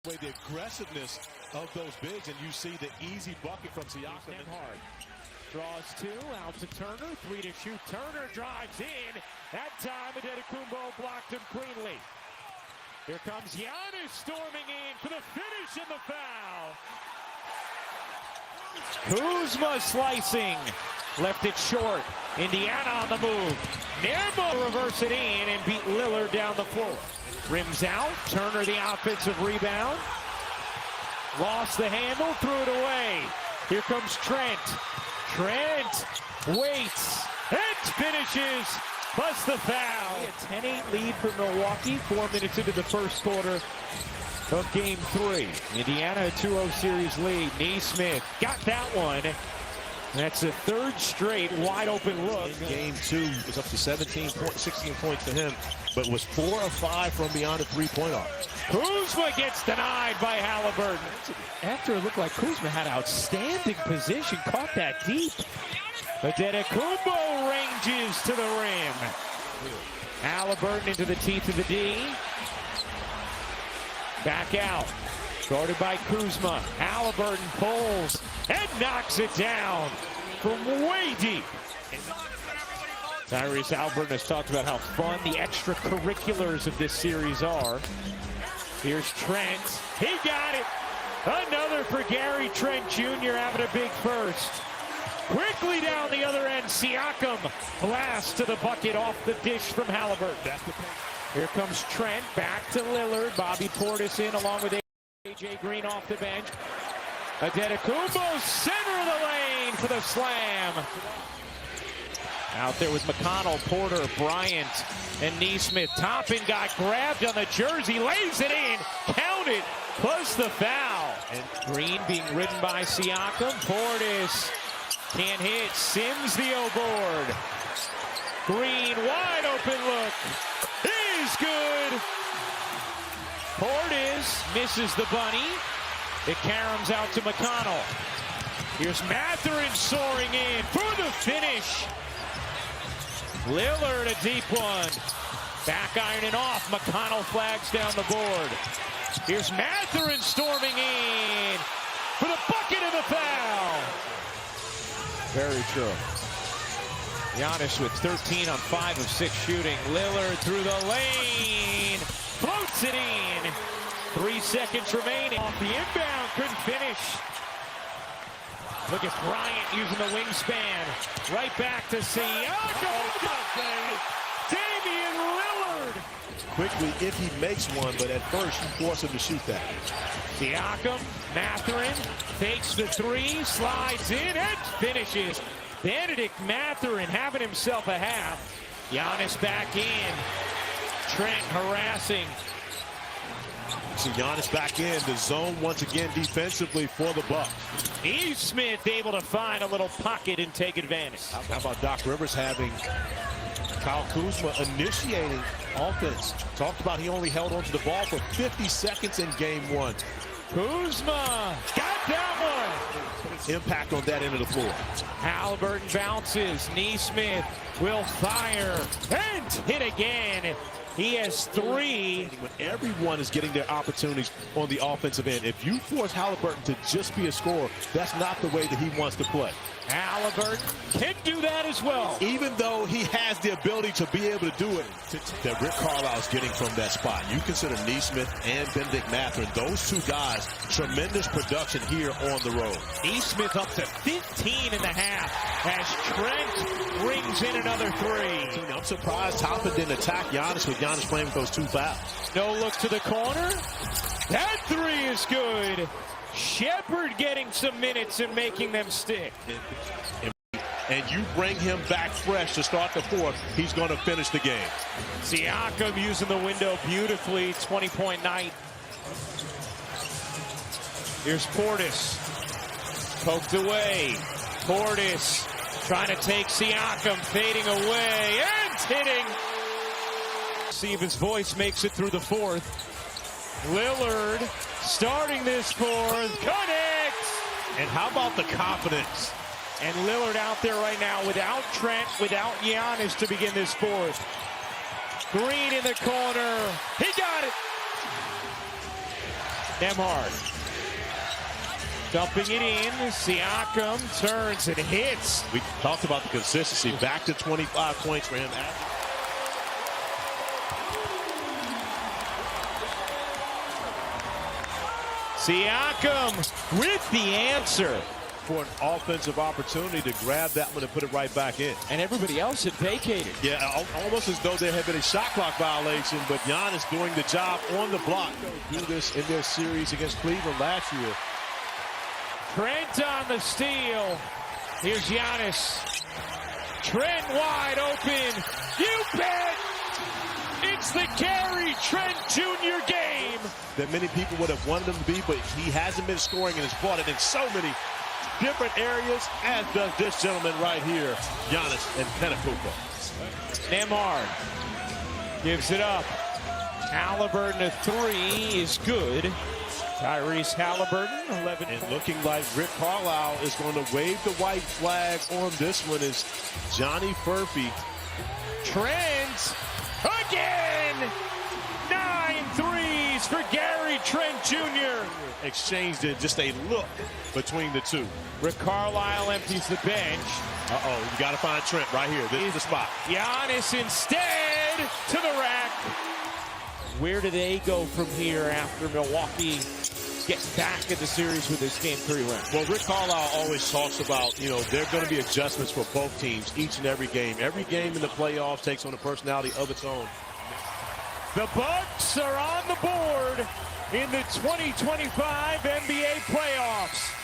The aggressiveness of those bigs, and you see the easy bucket from Siakam. Hard. Draws two, out to Turner, three to shoot. Turner drives in. That time, Antetokounmpo blocked him cleanly. Here comes Giannis storming in for the finish and the foul. Kuzma slicing. Left it short. Indiana on the move. Nermo reverse it in and beat Lillard down the floor. Rims out. Turner the offensive rebound. Lost the handle, threw it away. Here comes Trent. Trent waits and finishes, plus the foul. A 10-8 lead for Milwaukee, 4 minutes into the first quarter of Game 3. Indiana a 2-0 series lead. Neesmith got that one. That's the third straight wide open look. In Game 2 was up to 16 points for him, but was 4 of 5 from beyond the three-point arc. Kuzma gets denied by Halliburton. After it looked like Kuzma had outstanding position, caught that deep. Antetokounmpo ranges to the rim. Halliburton into the teeth of the D. Back out. Guarded by Kuzma. Halliburton pulls and knocks it down from way deep. Tyrese Halliburton has talked about how fun the extracurriculars of this series are. Here's Trent. He got it. Another for Gary Trent Jr. having a big first. Quickly down the other end, Siakam blast to the bucket off the dish from Halliburton. Here comes Trent, back to Lillard. Bobby Portis in along with AJ Green off the bench. Antetokounmpo, center of the lane for the slam. Out there with McConnell, Porter, Bryant, and Neesmith. Toppin got grabbed on the jersey, lays it in, counted, plus the foul. And Green being ridden by Siakam. Portis can't hit, Sims the O-board. Green, wide open look, is good. Portis misses the bunny. It caroms out to McConnell. Here's Mathurin soaring in for the finish. Lillard a deep one. Back ironing off. McConnell flags down the board. Here's Mathurin storming in for the bucket of the foul. Very true. Giannis with 13 on 5 of 6 shooting. Lillard through the lane. Floats it in. 3 seconds remaining. Off the inbound. Couldn't finish. Look at Bryant using the wingspan. Right back to Siakam. Damian Lillard. Quickly, if he makes one, but at first you force him to shoot that. Siakam, Mathurin, fakes the three, slides in, and finishes. Benedict Mathurin having himself a half. Giannis back in. Trent harassing. So Giannis back in the zone once again defensively for the Bucks. Neesmith able to find a little pocket and take advantage. How about Doc Rivers having Kyle Kuzma initiating offense? Talked about he only held onto the ball for 50 seconds in Game 1. Kuzma got that one. Impact on that end of the floor. Halliburton bounces. Neesmith will fire and hit again. He has 3. When everyone is getting their opportunities on the offensive end, if you force Halliburton to just be a scorer, that's not the way that he wants to play. Halliburton can do that as well. Even though he has the ability to be able to do it, that Rick Carlisle's getting from that spot. You consider Neesmith and Benedict Mathurin, those two guys, tremendous production here on the road. Neesmith up to 15 and a half as Trent brings in another 3. I'm surprised Toppin didn't attack Giannis with Giannis playing with those 2 fouls. No look to the corner. That 3 is good. Shepard getting some minutes and making them stick. And you bring him back fresh to start the 4th, he's going to finish the game. Siakam using the window beautifully, 20-point night. Here's Portis. Poked away. Portis trying to take Siakam, fading away and hitting. See if his voice makes it through the 4th. Lillard starting this 4th, connects! And how about the confidence? And Lillard out there right now without Trent, without Giannis to begin this 4th. Green in the corner, he got it! Nemhard. Dumping it in. Siakam turns and hits. We talked about the consistency. Back to 25 points for him. Siakam with the answer. For an offensive opportunity to grab that one and put it right back in. And everybody else had vacated. Yeah, almost as though there had been a shot clock violation, but Giannis doing the job on the block. Do this in their series against Cleveland last year. Trent on the steal. Here's Giannis. Trent wide open. You bet! It's the Gary Trent Jr. game. That many people would have wanted him to be, but he hasn't been scoring and has brought it in so many different areas, as does this gentleman right here, Giannis Antetokounmpo. Nemhard gives it up. Halliburton, a three is good. Tyrese Halliburton, 11. And looking like Rick Carlisle is going to wave the white flag on this one is Johnny Furphy. Trent again! 9 threes for Gary Trent Jr. Exchanged in just a look between the two. Rick Carlisle empties the bench. Uh-oh, you got to find Trent right here. This is the spot. Giannis instead to the rack. Where do they go from here after Milwaukee gets back in the series with this game 3 win? Well, Rick Carlisle always talks about, there are going to be adjustments for both teams each and every game. Every game in the playoffs takes on a personality of its own. The Bucks are on the board in the 2025 NBA playoffs.